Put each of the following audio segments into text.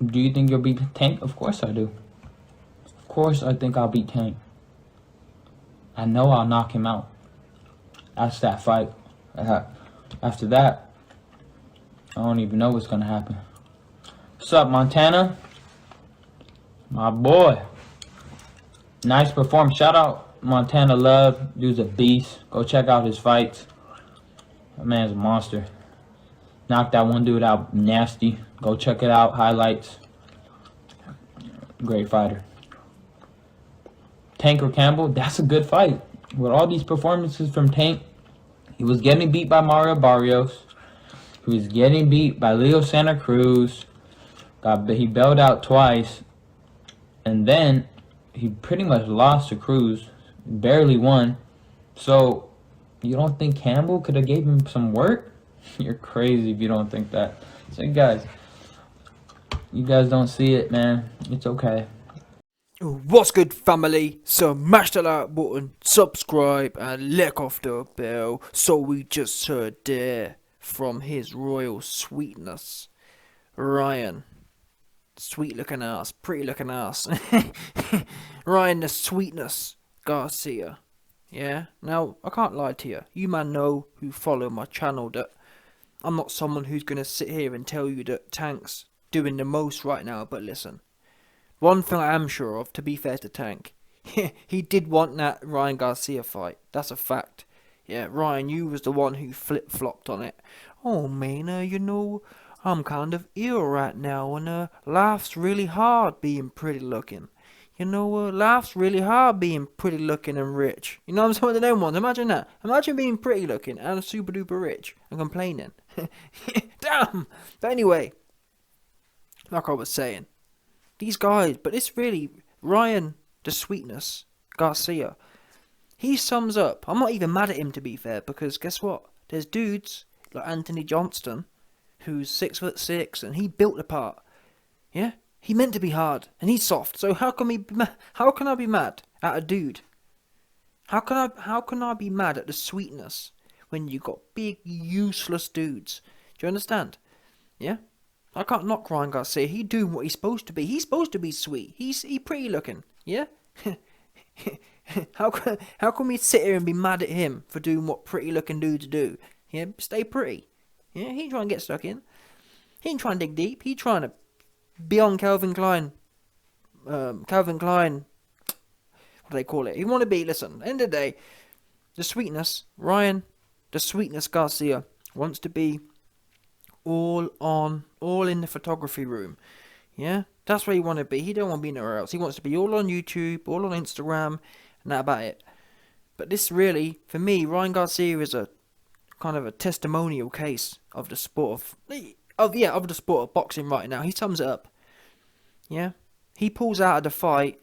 Do you think you'll beat Tank? Of course I do. Of course I think I'll beat Tank. I know I'll knock him out. That's that fight. After that, I don't even know what's gonna happen. What's up, Montana? My boy. Nice performance. Shout out Montana Love. Dude's a beast. Go check out his fights. That man's a monster. Knocked that one dude out nasty. Go check it out. Highlights. Great fighter. Tank or Campbell, that's a good fight. With all these performances from Tank, he was getting beat by Mario Barrios. He was getting beat by Leo Santa Cruz. He bailed out twice. And then he pretty much lost to Cruz. Barely won. So, you don't think Campbell could have gave him some work? You're crazy if you don't think that. So, you guys don't see it, man. It's okay. What's good, family? So smash the like button, subscribe, and lick off the bell. So we just heard there from his royal sweetness, Ryan. Sweet looking ass, pretty looking ass. Ryan the sweetness, Garcia. Yeah? Now, I can't lie to you. You man know who follow my channel that I'm not someone who's going to sit here and tell you that Tank's doing the most right now, but listen. One thing I am sure of, to be fair to Tank, he did want that Ryan Garcia fight. That's a fact. Yeah, Ryan, you was the one who flip-flopped on it. Oh, man, I'm kind of ill right now, and life's really hard being pretty looking. Life's really hard being pretty looking and rich. You know, I'm some of them ones. Imagine that. Imagine being pretty looking and super duper rich and complaining. Damn! But anyway, like I was saying, these guys, but it's really Ryan, the sweetness, Garcia. He sums up. I'm not even mad at him, to be fair, because guess what? There's dudes like Anthony Johnston, who's 6'6", and he built the part. Yeah, he meant to be hard, and he's soft. So how can I be mad at a dude? How can I be mad at the sweetness when you got big useless dudes? Do you understand? Yeah. I can't knock Ryan Garcia. He doing what he's supposed to be. He's supposed to be sweet. He pretty looking. Yeah. How can we sit here and be mad at him for doing what pretty looking dudes do? Yeah, stay pretty. Yeah, he ain't trying to get stuck in. He ain't trying to dig deep. He trying to be on Calvin Klein. Calvin Klein. What do they call it? He want to be. Listen, end of the day, the sweetness Ryan, the sweetness Garcia wants to be all in the photography room. Yeah, that's where you want to be. He don't want to be nowhere else. He wants to be all on YouTube, all on Instagram, and that about it. But this really, for me, Ryan Garcia is a kind of a testimonial case of the sport of the sport of boxing right now. He sums it up. Yeah, he pulls out of the fight,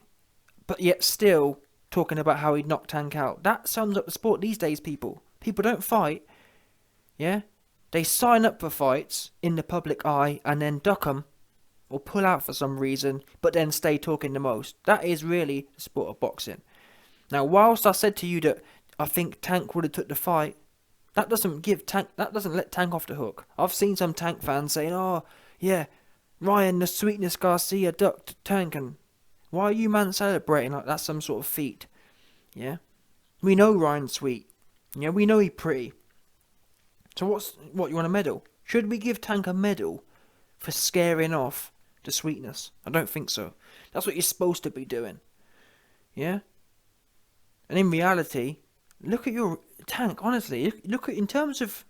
but yet still talking about how he'd knocked Tank out. That sums up the sport these days. People don't fight. Yeah. They sign up for fights in the public eye and then duck them or pull out for some reason, but then stay talking the most. That is really the sport of boxing. Now, whilst I said to you that I think Tank would have took the fight, that doesn't let Tank off the hook. I've seen some Tank fans saying, "Oh, yeah, Ryan the sweetness Garcia ducked Tank," and why are you man celebrating like that's some sort of feat? Yeah, we know Ryan's sweet. Yeah, we know he's pretty. So what you want a medal? Should we give Tank a medal for scaring off the sweetness? I don't think so. That's what you're supposed to be doing. Yeah? And in reality, look at your Tank, honestly, look at in terms of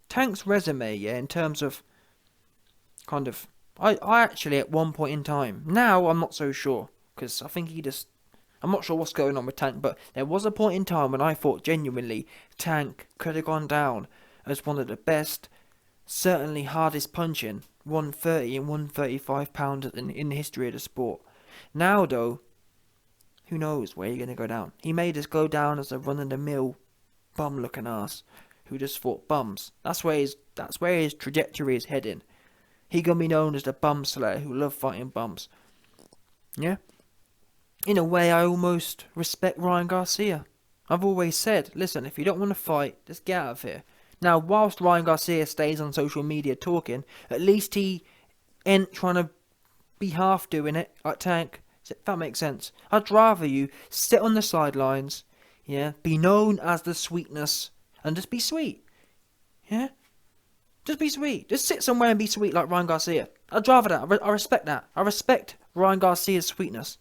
Tank's resume, yeah, in terms of kind of I actually at one point in time, now I'm not so sure, because I think I'm not sure what's going on with Tank, but there was a point in time when I thought genuinely Tank could have gone down as one of the best, certainly hardest punching 130 and 135 pounders in the history of the sport. Now though, who knows where you're going to go down. He made us go down as a run-of-the-mill bum-looking ass who just fought bums. That's where his trajectory is heading. He gonna be known as the bum slayer who loved fighting bums. Yeah? In a way, I almost respect Ryan Garcia. I've always said, listen, if you don't want to fight, just get out of here. Now, whilst Ryan Garcia stays on social media talking, at least he ain't trying to be half doing it like Tank. If that makes sense. I'd rather you sit on the sidelines, yeah, be known as the sweetness, and just be sweet. Yeah? Just be sweet. Just sit somewhere and be sweet like Ryan Garcia. I'd rather that. I respect that. I respect Ryan Garcia's sweetness.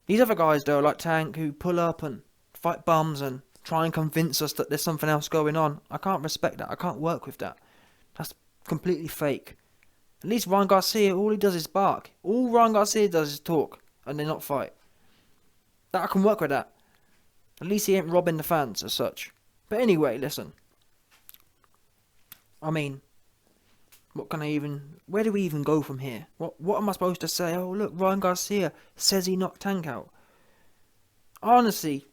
These other guys, though, like Tank, who pull up and fight bums and try and convince us that there's something else going on, I can't respect that. I can't work with that. That's completely fake. At least Ryan Garcia, all he does is bark. All Ryan Garcia does is talk, and then not fight. That I can work with that. At least he ain't robbing the fans as such. But anyway, listen. I mean, where do we even go from here? What am I supposed to say? Oh, look, Ryan Garcia says he knocked Tank out. Honestly,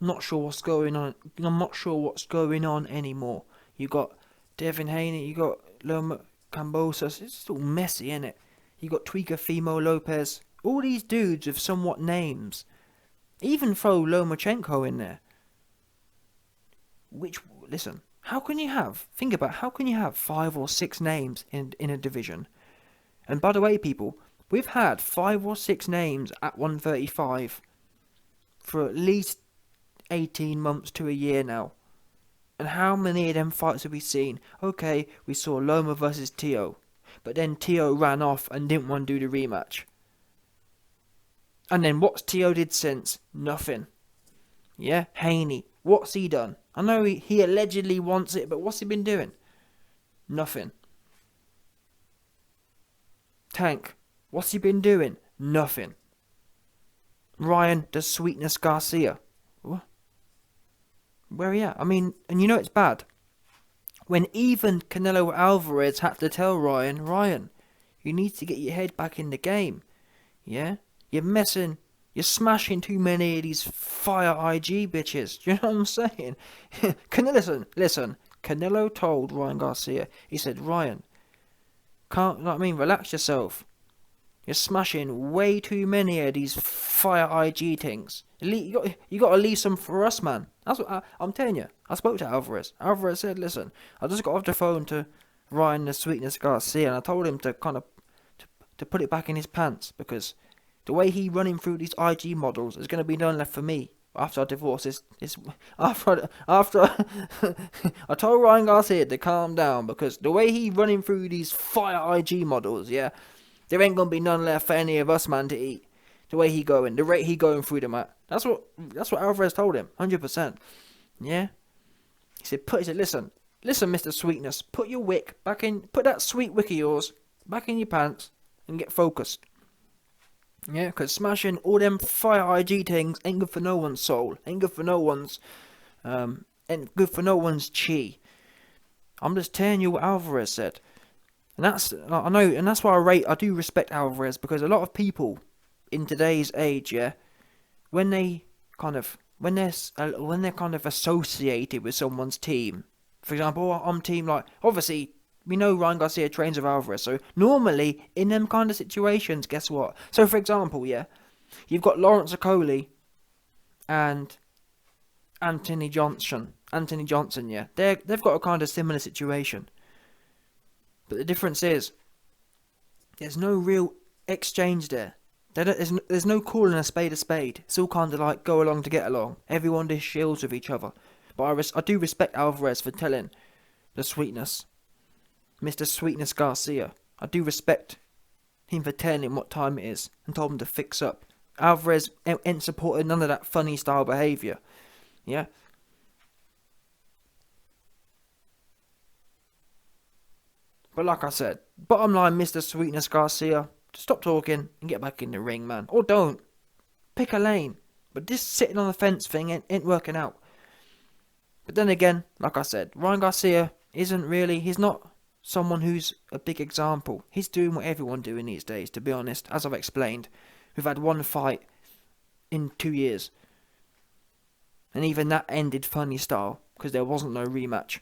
not sure what's going on. I'm not sure what's going on anymore. You got Devin Haney, you got Loma Cambosos. It's all messy, isn't it? You got Tweaker Fimo Lopez. All these dudes with somewhat names. Even throw Lomachenko in there. Listen, how can you have 5 or 6 names in a division? And by the way, people, we've had 5 or 6 names at 135 for at least 18 months to a year now. And how many of them fights have we seen? Okay, we saw Loma versus Tio, but then Tio ran off and didn't want to do the rematch. And then what's Tio did since? Nothing. Yeah, Haney, what's he done? I know he allegedly wants it, but what's he been doing? Nothing. Tank, what's he been doing? Nothing. Ryan, the sweetness Garcia. What? Where are you at? I mean, and you know it's bad. When even Canelo Alvarez had to tell Ryan, you need to get your head back in the game. Yeah? You're smashing too many of these fire IG bitches. Do you know what I'm saying? Listen. Canelo told Ryan Garcia, he said, Ryan, relax yourself. You're smashing way too many of these fire IG things. You got to leave some for us, man. That's what I'm telling you. I spoke to Alvarez. Alvarez said, listen, I just got off the phone to Ryan the Sweetness Garcia, and I told him to kind of to put it back in his pants, because the way he running through these IG models is going to be none left for me after I divorce after I told Ryan Garcia to calm down, because the way he running through these fire IG models, yeah, there ain't going to be none left for any of us, man, to eat. The way he going, the rate he going through them at. That's what Alvarez told him, 100%. Yeah? He said, listen, Mr. Sweetness, put that sweet wick of yours back in your pants and get focused. Yeah, because smashing all them fire IG things ain't good for no one's soul, ain't good for no one's chi. I'm just telling you what Alvarez said. And that's why I do respect Alvarez, because a lot of people in today's age, yeah, when they're kind of associated with someone's team, for example, I'm team, like, obviously we know Ryan Garcia trains with Alvarez, so normally in them kind of situations, guess what? So for example, yeah, you've got Lawrence Okoli and Anthony Johnson, yeah, they've got a kind of similar situation, but the difference is there's no real exchange there. There's no calling a spade a spade. It's all kind of like go along to get along. Everyone just shields with each other. But I do respect Alvarez for telling the sweetness, Mr. Sweetness Garcia. I do respect him for telling him what time it is and told him to fix up. Alvarez ain't supported none of that funny style behaviour. Yeah? But like I said, bottom line, Mr. Sweetness Garcia, stop talking and get back in the ring, man. Or don't. Pick a lane. But this sitting on the fence thing ain't working out. But then again, like I said, Ryan Garcia he's not someone who's a big example. He's doing what everyone's doing these days, to be honest. As I've explained, we've had one fight in 2 years. And even that ended funny style, because there wasn't no rematch.